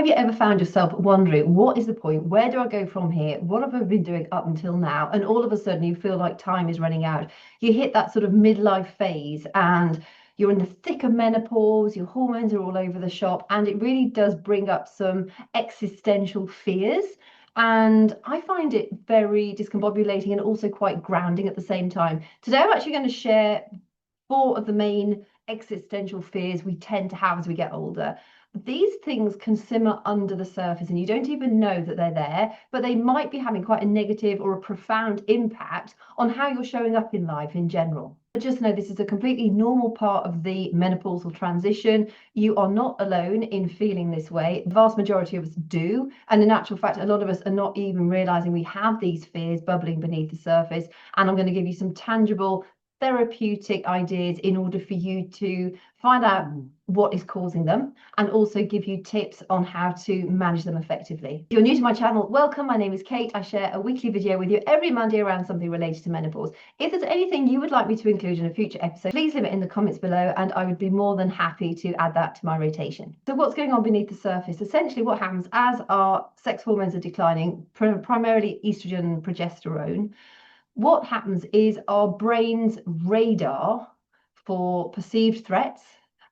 Have you ever found yourself wondering, what is the point? Where do I go from here? What have I been doing up until now? And all of a sudden you feel like time is running out. You hit that sort of midlife phase and you're in the thick of menopause, your hormones are all over the shop, and it really does bring up some existential fears. And I find it very discombobulating and also quite grounding at the same time. Today, I'm actually going to share 4 of the main existential fears we tend to have as we get older. These things can simmer under the surface and you don't even know that they're there, but they might be having quite a negative or a profound impact on how you're showing up in life in general. But just know this is a completely normal part of the menopausal transition. You are not alone in feeling this way. The vast majority of us do. And in actual fact, a lot of us are not even realizing we have these fears bubbling beneath the surface. And I'm going to give you some tangible therapeutic ideas in order for you to find out what is causing them and also give you tips on how to manage them effectively. If you're new to my channel, welcome. My name is Kate. I share a weekly video with you every Monday around something related to menopause. If there's anything you would like me to include in a future episode, please leave it in the comments below and I would be more than happy to add that to my rotation. So what's going on beneath the surface? Essentially what happens as our sex hormones are declining, primarily estrogen and progesterone, what happens is our brain's radar for perceived threats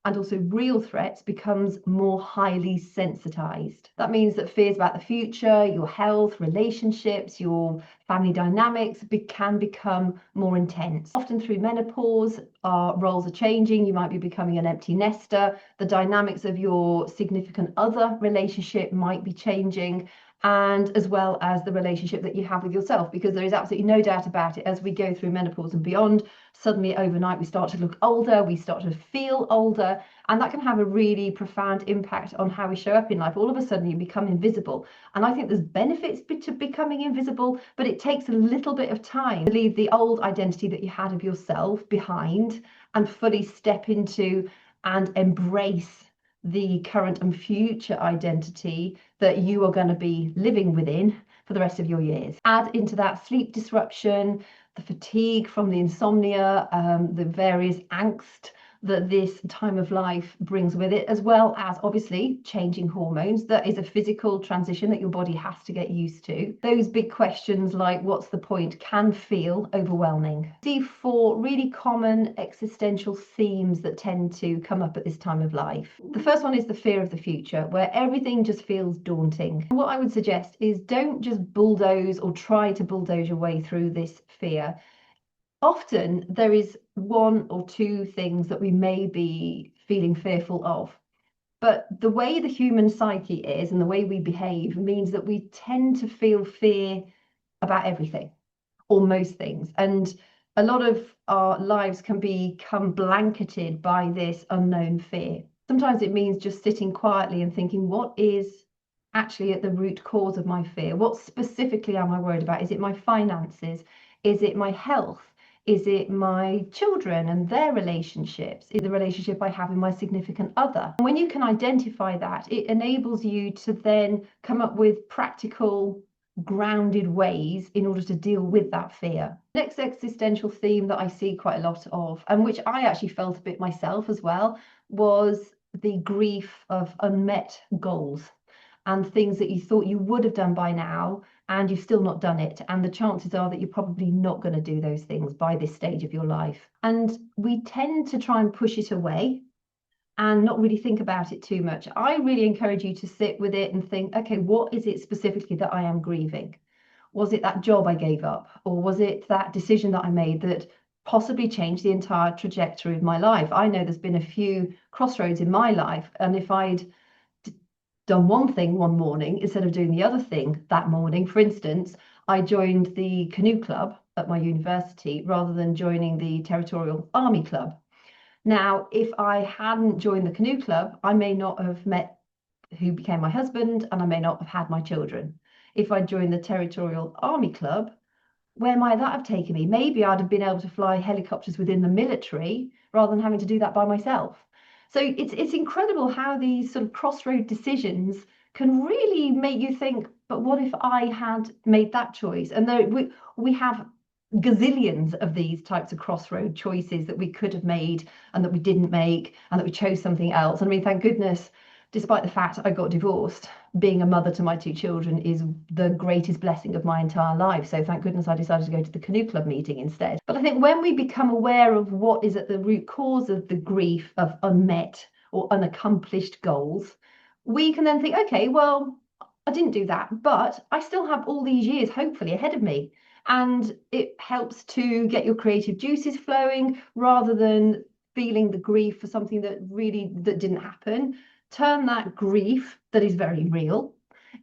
and also real threats becomes more highly sensitized. That means that fears about the future, your health, relationships, your family dynamics can become more intense. Often through menopause, our roles are changing. You might be becoming an empty nester. The dynamics of your significant other relationship might be changing, and as well as the relationship that you have with yourself, because there is absolutely no doubt about it, as we go through menopause and beyond, suddenly overnight we start to look older, we start to feel older, and that can have a really profound impact on how we show up in life. All of a sudden you become invisible, and I think there's benefits to becoming invisible, but it takes a little bit of time to leave the old identity that you had of yourself behind and fully step into and embrace the current and future identity that you are going to be living within for the rest of your years. Add into that sleep disruption, the fatigue from the insomnia, the various angst that this time of life brings with it, as well as obviously changing hormones. That is a physical transition that your body has to get used to. Those big questions like what's the point can feel overwhelming. See 4 really common existential themes that tend to come up at this time of life. The first one is the fear of the future, where everything just feels daunting. What I would suggest is don't just bulldoze or try to bulldoze your way through this fear. Often there is 1 or 2 things that we may be feeling fearful of, but the way the human psyche is and the way we behave means that we tend to feel fear about everything or most things, and a lot of our lives can become blanketed by this unknown fear. Sometimes it means just sitting quietly and thinking, what is actually at the root cause of my fear? What specifically am I worried about? Is it my finances? Is it my health? Is it my children and their relationships? Is it the relationship I have with my significant other? And when you can identify that, it enables you to then come up with practical, grounded ways in order to deal with that fear. The next existential theme that I see quite a lot of, and which I actually felt a bit myself as well, was the grief of unmet goals and things that you thought you would have done by now and you've still not done it, and the chances are that you're probably not going to do those things by this stage of your life. And we tend to try and push it away and not really think about it too much. I really encourage you to sit with it and think, okay, what is it specifically that I am grieving? Was it that job I gave up, or was it that decision that I made that possibly changed the entire trajectory of my life? I know there's been a few crossroads in my life, and if I'd done one thing one morning instead of doing the other thing that morning. For instance, I joined the canoe club at my university rather than joining the territorial army club. Now, if I hadn't joined the canoe club, I may not have met who became my husband, and I may not have had my children. If I joined the territorial army club, where might that have taken me? Maybe I'd have been able to fly helicopters within the military rather than having to do that by myself. So it's incredible how these sort of crossroad decisions can really make you think, but what if I had made that choice? And we have gazillions of these types of crossroad choices that we could have made and that we didn't make and that we chose something else. And I mean, thank goodness despite the fact I got divorced, being a mother to my two children is the greatest blessing of my entire life. So thank goodness I decided to go to the canoe club meeting instead. But I think when we become aware of what is at the root cause of the grief of unmet or unaccomplished goals, we can then think, okay, well, I didn't do that, but I still have all these years, hopefully, ahead of me. And it helps to get your creative juices flowing rather than feeling the grief for something that didn't happen. Turn that grief that is very real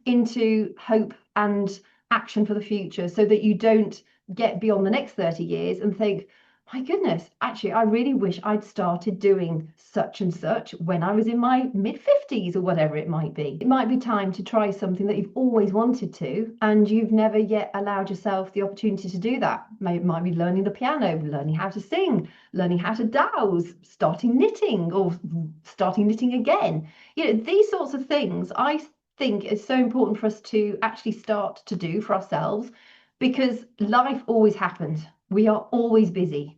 into hope and action for the future so that you don't get beyond the next 30 years and think, my goodness, actually, I really wish I'd started doing such and such when I was in my mid-50s or whatever it might be. It might be time to try something that you've always wanted to, and you've never yet allowed yourself the opportunity to do that. It might be learning the piano, learning how to sing, learning how to dowse, starting knitting, or starting knitting again. These sorts of things I think is so important for us to actually start to do for ourselves, because life always happens. We are always busy.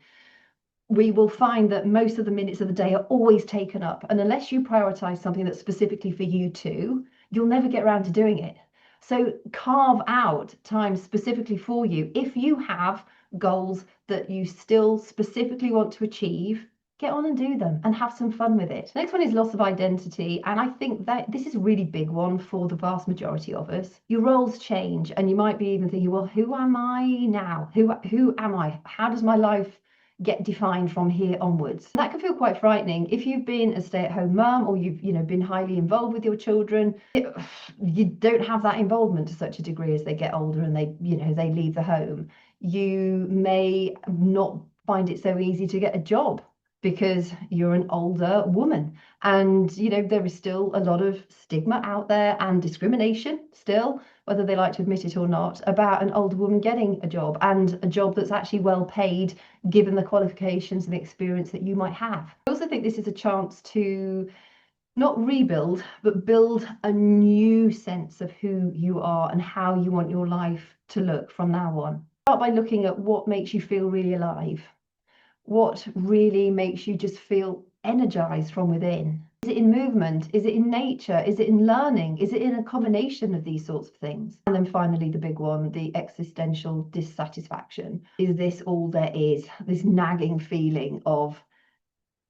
We will find that most of the minutes of the day are always taken up. And unless you prioritize something that's specifically for you too, you'll never get around to doing it. So carve out time specifically for you. If you have goals that you still specifically want to achieve, get on and do them and have some fun with it. Next one is loss of identity. And I think that this is a really big one for the vast majority of us. Your roles change and you might be even thinking, well, who am I now? Who am I? How does my life get defined from here onwards? That can feel quite frightening. If you've been a stay-at-home mum or you've been highly involved with your children, you don't have that involvement to such a degree as they get older and they leave the home. You may not find it so easy to get a job because you're an older woman, and there is still a lot of stigma out there and discrimination still, whether they like to admit it or not, about an older woman getting a job, and a job that's actually well paid given the qualifications and the experience that you might have. I also think this is a chance to not rebuild, but build a new sense of who you are and how you want your life to look from now on. Start by looking at what makes you feel really alive. What really makes you just feel energized from within? Is it in movement? Is it in nature? Is it in learning? Is it in a combination of these sorts of things? And then finally, the big one, the existential dissatisfaction. Is this all there is? This nagging feeling of,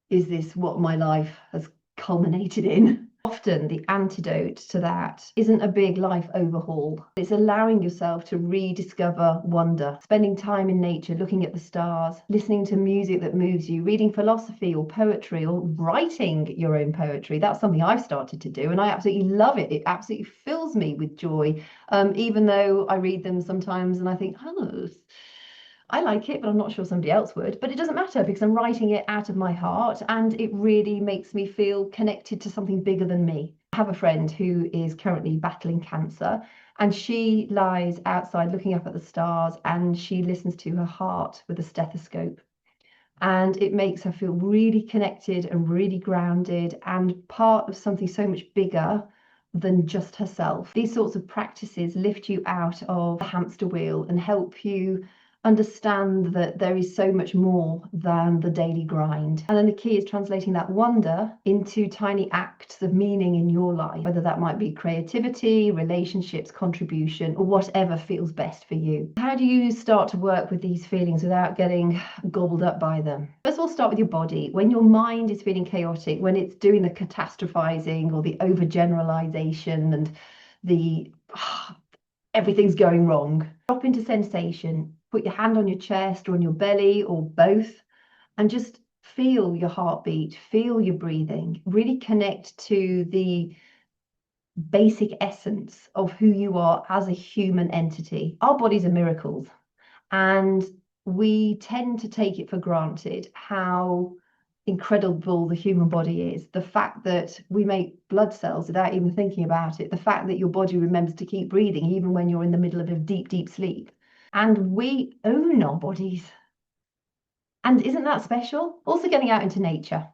is this what my life has culminated in? Often the antidote to that isn't a big life overhaul. It's allowing yourself to rediscover wonder, spending time in nature, looking at the stars, listening to music that moves you, reading philosophy or poetry or writing your own poetry. That's something I've started to do and I absolutely love it. It absolutely fills me with joy, even though I read them sometimes and I think, oh, I like it, but I'm not sure somebody else would. But it doesn't matter because I'm writing it out of my heart and it really makes me feel connected to something bigger than me. I have a friend who is currently battling cancer and she lies outside looking up at the stars and she listens to her heart with a stethoscope. And it makes her feel really connected and really grounded and part of something so much bigger than just herself. These sorts of practices lift you out of the hamster wheel and help you understand that there is so much more than the daily grind. And then the key is translating that wonder into tiny acts of meaning in your life, whether that might be creativity, relationships, contribution, or whatever feels best for you. How do you start to work with these feelings without getting gobbled up by them? First of all, start with your body. When your mind is feeling chaotic, when it's doing the catastrophizing or the overgeneralization and the everything's going wrong, drop into sensation. Put your hand on your chest or on your belly or both and just feel your heartbeat, feel your breathing, really connect to the basic essence of who you are as a human entity. Our bodies are miracles and we tend to take it for granted how incredible the human body is. The fact that we make blood cells without even thinking about it, the fact that your body remembers to keep breathing even when you're in the middle of a deep, deep sleep. And we own our bodies. And isn't that special? Also getting out into nature.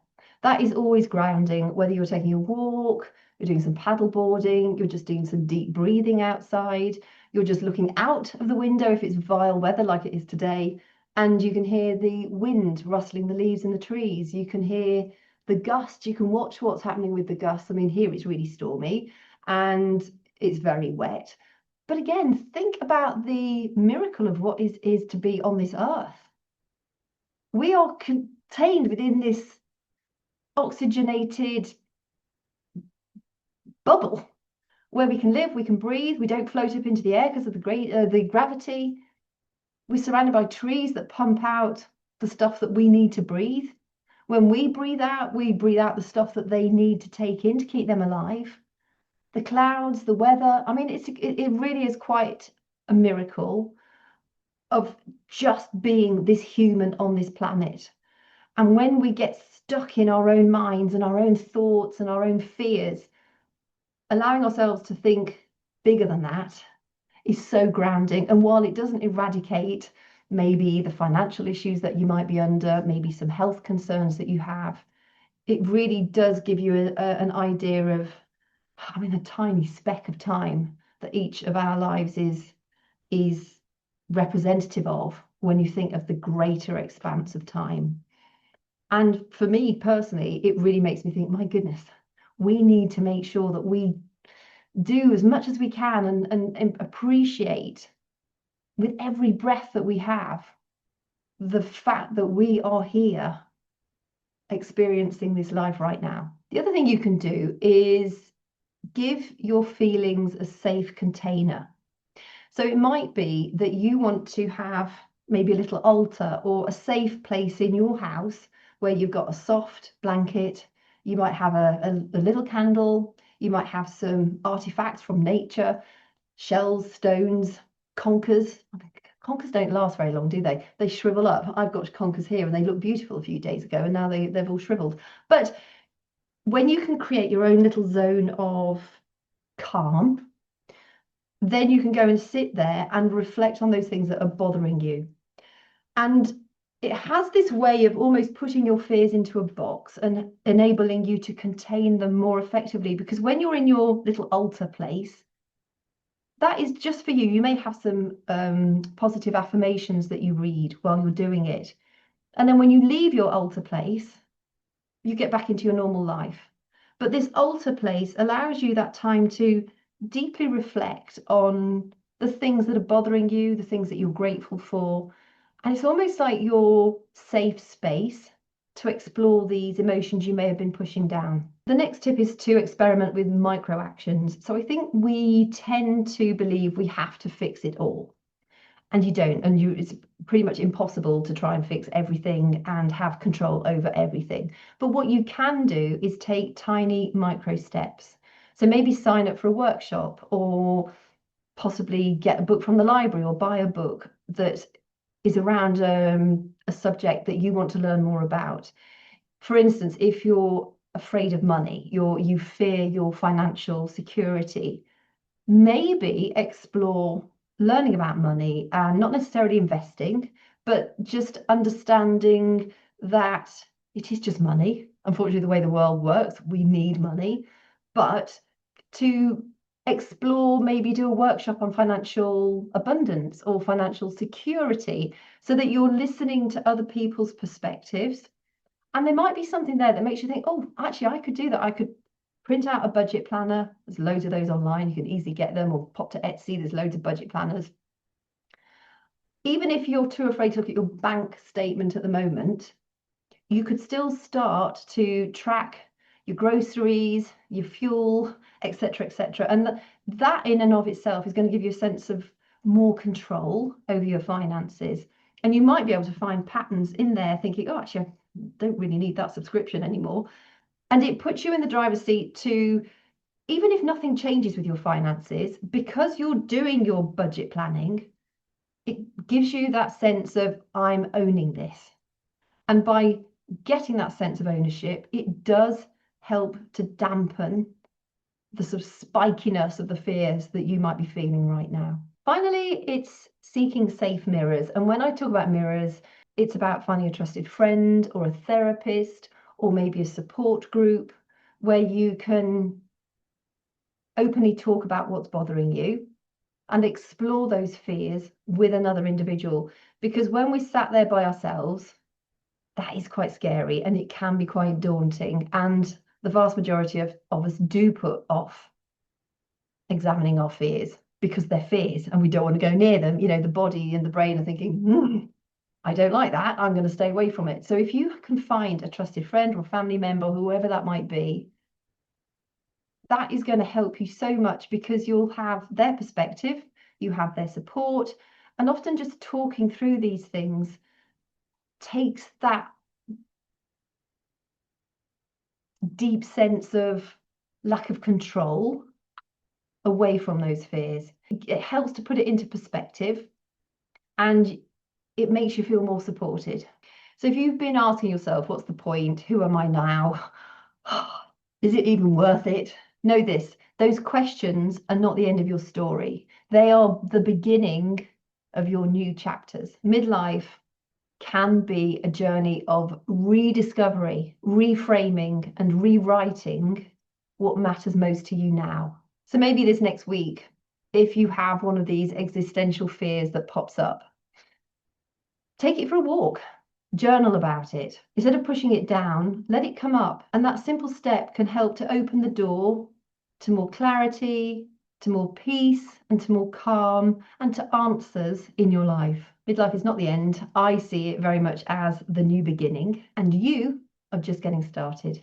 That is always grounding, whether you're taking a walk, you're doing some paddle boarding, you're just doing some deep breathing outside, you're just looking out of the window if it's vile weather like it is today, and you can hear the wind rustling the leaves in the trees. You can hear The gusts, you can watch what's happening with the gusts. I mean, here it's really stormy and it's very wet. But again, think about the miracle of what is to be on this earth. We are contained within this oxygenated bubble where we can live, we can breathe, we don't float up into the air because of the gravity. We're surrounded by trees that pump out the stuff that we need to breathe. When we breathe out the stuff that they need to take in to keep them alive. The clouds, the weather. I mean, it really is quite a miracle of just being this human on this planet. And when we get stuck in our own minds and our own thoughts and our own fears, allowing ourselves to think bigger than that is so grounding. And while it doesn't eradicate maybe the financial issues that you might be under, maybe some health concerns that you have, it really does give you an idea of, I mean, a tiny speck of time that each of our lives is representative of when you think of the greater expanse of time. And for me personally, it really makes me think, my goodness, we need to make sure that we do as much as we can and appreciate with every breath that we have the fact that we are here experiencing this life right now. The other thing you can do is give your feelings a safe container. So it might be that you want to have maybe a little altar or a safe place in your house where you've got a soft blanket. You might have a little candle. You might have some artifacts from nature, shells, stones, conkers. Conkers don't last very long, do they? They shrivel up. I've got conkers here and they look beautiful a few days ago and now they've all shriveled. But when you can create your own little zone of calm, then you can go and sit there and reflect on those things that are bothering you. And it has this way of almost putting your fears into a box and enabling you to contain them more effectively. Because when you're in your little altar place, that is just for you. You may have some positive affirmations that you read while you're doing it. And then when you leave your altar place, you get back into your normal life. But this altar place allows you that time to deeply reflect on the things that are bothering you, the things that you're grateful for. And it's almost like your safe space to explore these emotions you may have been pushing down. The next tip is to experiment with micro actions. So I think we tend to believe we have to fix it all. And you don't, and it's pretty much impossible to try and fix everything and have control over everything. But what you can do is take tiny micro steps. So maybe sign up for a workshop or possibly get a book from the library or buy a book that is around a subject that you want to learn more about. For instance, if you're afraid of money, you fear your financial security, maybe explore learning about money and not necessarily investing, but just understanding that it is just money. Unfortunately, the way the world works, we need money, but to explore, maybe do a workshop on financial abundance or financial security so that you're listening to other people's perspectives. And there might be something there that makes you think, oh, actually, I could do that. I could print out a budget planner. There's loads of those online. You can easily get them, or pop to Etsy. There's loads of budget planners. Even if you're too afraid to look at your bank statement at the moment, you could still start to track your groceries, your fuel, etc., etc. And that in and of itself is going to give you a sense of more control over your finances. And you might be able to find patterns in there thinking, oh, actually, I don't really need that subscription anymore. And it puts you in the driver's seat to, even if nothing changes with your finances, because you're doing your budget planning, it gives you that sense of, I'm owning this. And by getting that sense of ownership, it does help to dampen the sort of spikiness of the fears that you might be feeling right now. Finally, it's seeking safe mirrors. And when I talk about mirrors, it's about finding a trusted friend or a therapist or maybe a support group where you can openly talk about what's bothering you and explore those fears with another individual. Because when we sat there by ourselves, that is quite scary and it can be quite daunting. And the vast majority of us do put off examining our fears because they're fears and we don't want to go near them. You know, the body and the brain are thinking, I don't like that. I'm going to stay away from it. So if you can find a trusted friend or family member, whoever that might be, that is going to help you so much because you'll have their perspective, you have their support, and often just talking through these things takes that deep sense of lack of control away from those fears. It helps to put it into perspective and it makes you feel more supported. So if you've been asking yourself, what's the point? Who am I now? Is it even worth it? Know this, those questions are not the end of your story. They are the beginning of your new chapters. Midlife can be a journey of rediscovery, reframing, and rewriting what matters most to you now. So maybe this next week, if you have one of these existential fears that pops up, take it for a walk, journal about it. Instead of pushing it down, let it come up. And that simple step can help to open the door to more clarity, to more peace, and to more calm, and to answers in your life. Midlife is not the end. I see it very much as the new beginning, and you are just getting started.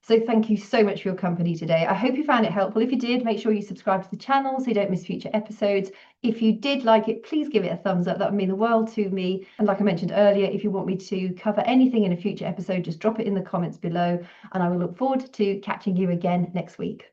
So thank you so much for your company today. I hope you found it helpful. If you did, make sure you subscribe to the channel so you don't miss future episodes. If you did like it, please give it a thumbs up. That would mean the world to me. And like I mentioned earlier, if you want me to cover anything in a future episode, just drop it in the comments below. And I will look forward to catching you again next week.